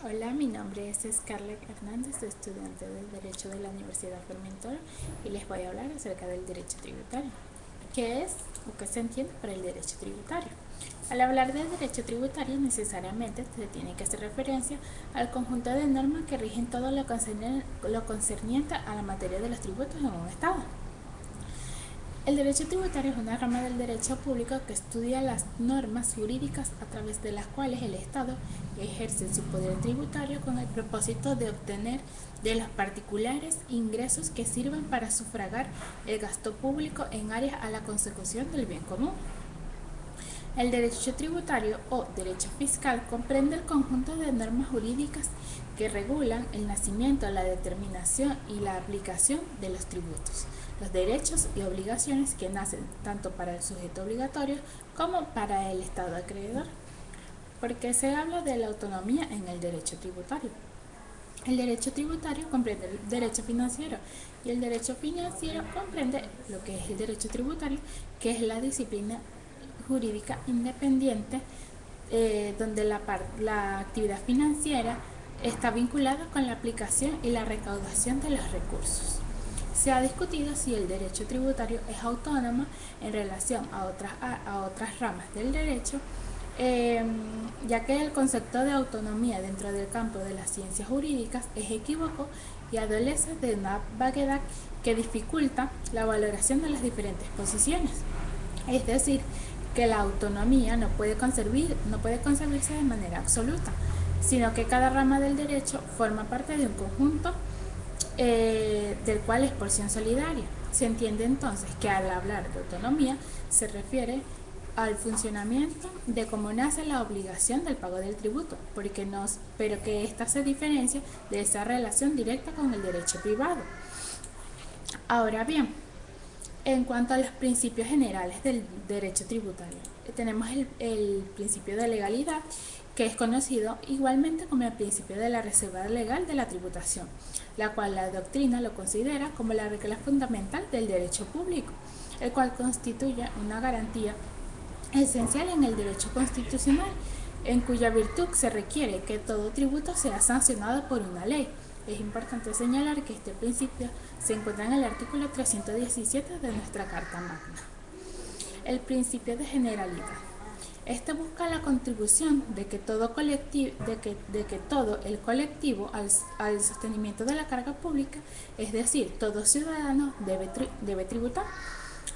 Hola, mi nombre es Scarlett Hernández, estudiante del Derecho de la Universidad Formentor, y les voy a hablar acerca del derecho tributario. ¿Qué es o qué se entiende por el derecho tributario? Al hablar de derecho tributario, necesariamente se tiene que hacer referencia al conjunto de normas que rigen todo lo concerniente a la materia de los tributos en un Estado. El derecho tributario es una rama del derecho público que estudia las normas jurídicas a través de las cuales el Estado ejerce su poder tributario con el propósito de obtener de los particulares ingresos que sirvan para sufragar el gasto público en áreas a la consecución del bien común. El derecho tributario o derecho fiscal comprende el conjunto de normas jurídicas que regulan el nacimiento, la determinación y la aplicación de los tributos, los derechos y obligaciones que nacen tanto para el sujeto obligatorio como para el Estado acreedor. ¿Por qué se habla de la autonomía en el derecho tributario? El derecho tributario comprende el derecho financiero y el derecho financiero comprende lo que es el derecho tributario, que es la disciplina jurídica independiente donde la actividad financiera está vinculada con la aplicación y la recaudación de los recursos. Se ha discutido si el derecho tributario es autónomo en relación a otras ramas del derecho, ya que el concepto de autonomía dentro del campo de las ciencias jurídicas es equívoco y adolece de una vaguedad que dificulta la valoración de las diferentes posiciones. Es decir, que la autonomía no puede concebirse de manera absoluta, sino que cada rama del derecho forma parte de un conjunto del cual es porción solidaria. Se entiende entonces que al hablar de autonomía se refiere al funcionamiento de cómo nace la obligación del pago del tributo, pero que ésta se diferencia de esa relación directa con el derecho privado. Ahora bien, en cuanto a los principios generales del derecho tributario, tenemos el principio de legalidad, que es conocido igualmente como el principio de la reserva legal de la tributación, la cual la doctrina lo considera como la regla fundamental del derecho público, el cual constituye una garantía esencial en el derecho constitucional, en cuya virtud se requiere que todo tributo sea sancionado por una ley. Es importante señalar que este principio se encuentra en el artículo 317 de nuestra Carta Magna. El principio de generalidad. Este busca la contribución de que todo el colectivo al sostenimiento de la carga pública, es decir, todo ciudadano debe tributar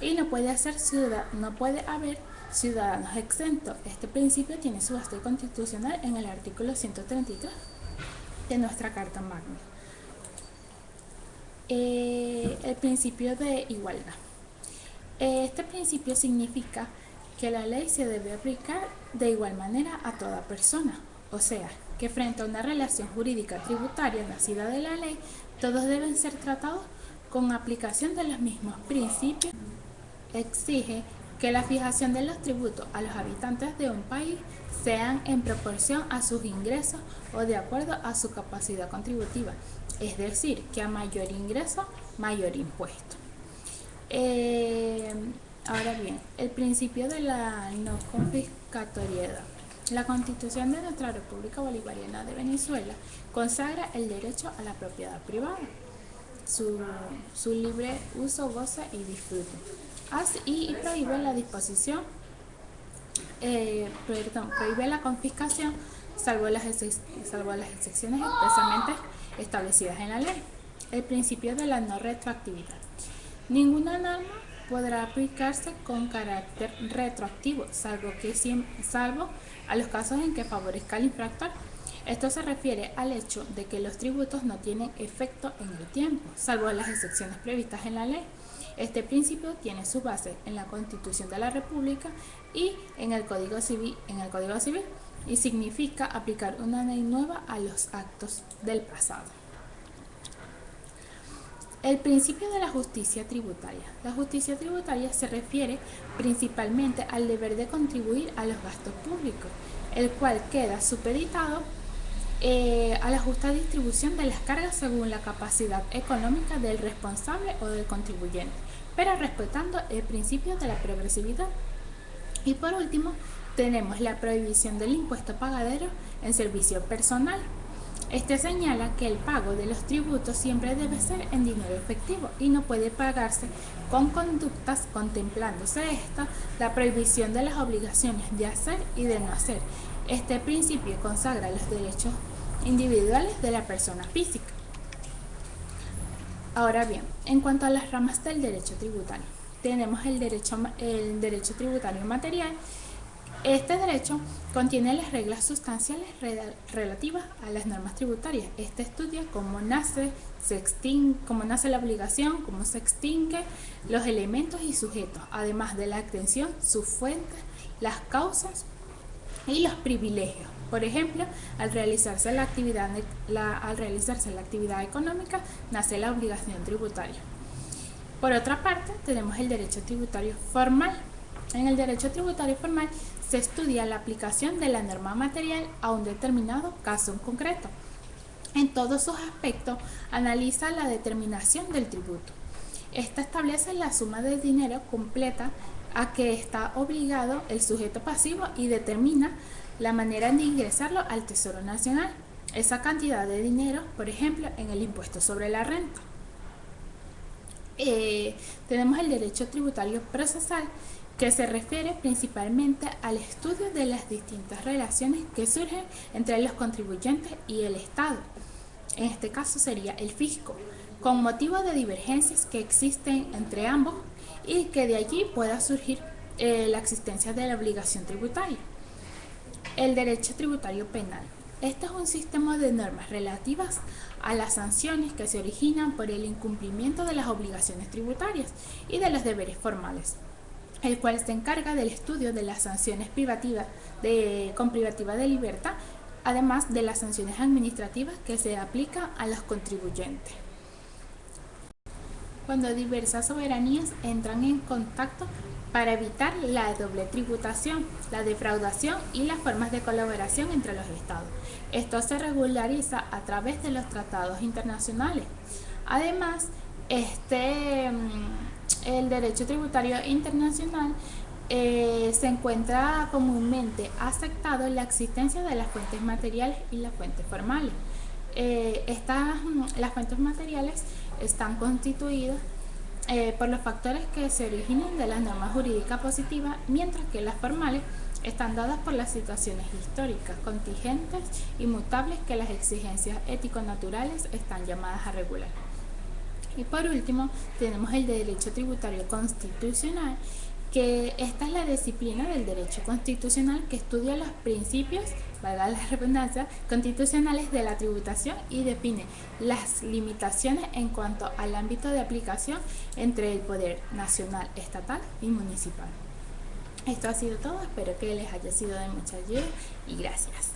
y no puede haber ciudadanos exentos. Este principio tiene su base constitucional en el artículo 133 de nuestra Carta Magna. El principio de igualdad. Este principio significa que la ley se debe aplicar de igual manera a toda persona, o sea, que frente a una relación jurídica tributaria nacida de la ley, todos deben ser tratados con aplicación de los mismos principios. Exige que la fijación de los tributos a los habitantes de un país sean en proporción a sus ingresos o de acuerdo a su capacidad contributiva, es decir, que a mayor ingreso, mayor impuesto. Ahora bien, el principio de la no confiscatoriedad. La Constitución de nuestra República Bolivariana de Venezuela consagra el derecho a la propiedad privada, su libre uso, goce y disfrute, y prohíbe prohíbe la confiscación salvo las excepciones expresamente establecidas en la ley. El principio de la no retroactividad. Ninguna norma podrá aplicarse con carácter retroactivo, salvo a los casos en que favorezca al infractor. Esto se refiere al hecho de que los tributos no tienen efecto en el tiempo, salvo las excepciones previstas en la ley. Este principio tiene su base en la Constitución de la República y en el Código Civil, y significa aplicar una ley nueva a los actos del pasado. El principio de la justicia tributaria. La justicia tributaria se refiere principalmente al deber de contribuir a los gastos públicos, el cual queda supeditado a la justa distribución de las cargas según la capacidad económica del responsable o del contribuyente, pero respetando el principio de la progresividad. Y por último, tenemos la prohibición del impuesto pagadero en servicio personal. Este señala que el pago de los tributos siempre debe ser en dinero efectivo y no puede pagarse con conductas, contemplándose esto la prohibición de las obligaciones de hacer y de no hacer. Este principio consagra los derechos individuales de la persona física. Ahora bien, en cuanto a las ramas del derecho tributario, tenemos el derecho tributario material. Este derecho contiene las reglas sustanciales relativas a las normas tributarias. Este estudia cómo nace la obligación, cómo se extingue, los elementos y sujetos, además de la extensión, sus fuentes, las causas y los privilegios. Por ejemplo, al realizarse la actividad económica, nace la obligación tributaria. Por otra parte, tenemos el derecho tributario formal. En el derecho tributario formal se estudia la aplicación de la norma material a un determinado caso en concreto. En todos sus aspectos, analiza la determinación del tributo. Esta establece la suma de dinero completa a que está obligado el sujeto pasivo y determina la manera de ingresarlo al Tesoro Nacional. Esa cantidad de dinero, por ejemplo, en el impuesto sobre la renta. Tenemos el derecho tributario procesal, que se refiere principalmente al estudio de las distintas relaciones que surgen entre los contribuyentes y el Estado. En este caso sería el fisco, con motivo de divergencias que existen entre ambos y que de allí pueda surgir la existencia de la obligación tributaria. El derecho tributario penal. Este es un sistema de normas relativas a las sanciones que se originan por el incumplimiento de las obligaciones tributarias y de los deberes formales, el cual se encarga del estudio de las sanciones con privativa de libertad, además de las sanciones administrativas que se aplican a los contribuyentes. Cuando diversas soberanías entran en contacto para evitar la doble tributación, la defraudación y las formas de colaboración entre los estados. Esto se regulariza a través de los tratados internacionales. Además, el derecho tributario internacional se encuentra comúnmente aceptado en la existencia de las fuentes materiales y las fuentes formales. Las fuentes materiales están constituidas por los factores que se originan de las normas jurídicas positivas, mientras que las formales están dadas por las situaciones históricas, contingentes y mutables que las exigencias ético-naturales están llamadas a regular. Y por último, tenemos el derecho tributario constitucional, que esta es la disciplina del derecho constitucional que estudia los principios, valga la redundancia, constitucionales de la tributación y define las limitaciones en cuanto al ámbito de aplicación entre el poder nacional, estatal y municipal. Esto ha sido todo, espero que les haya sido de mucha ayuda y gracias.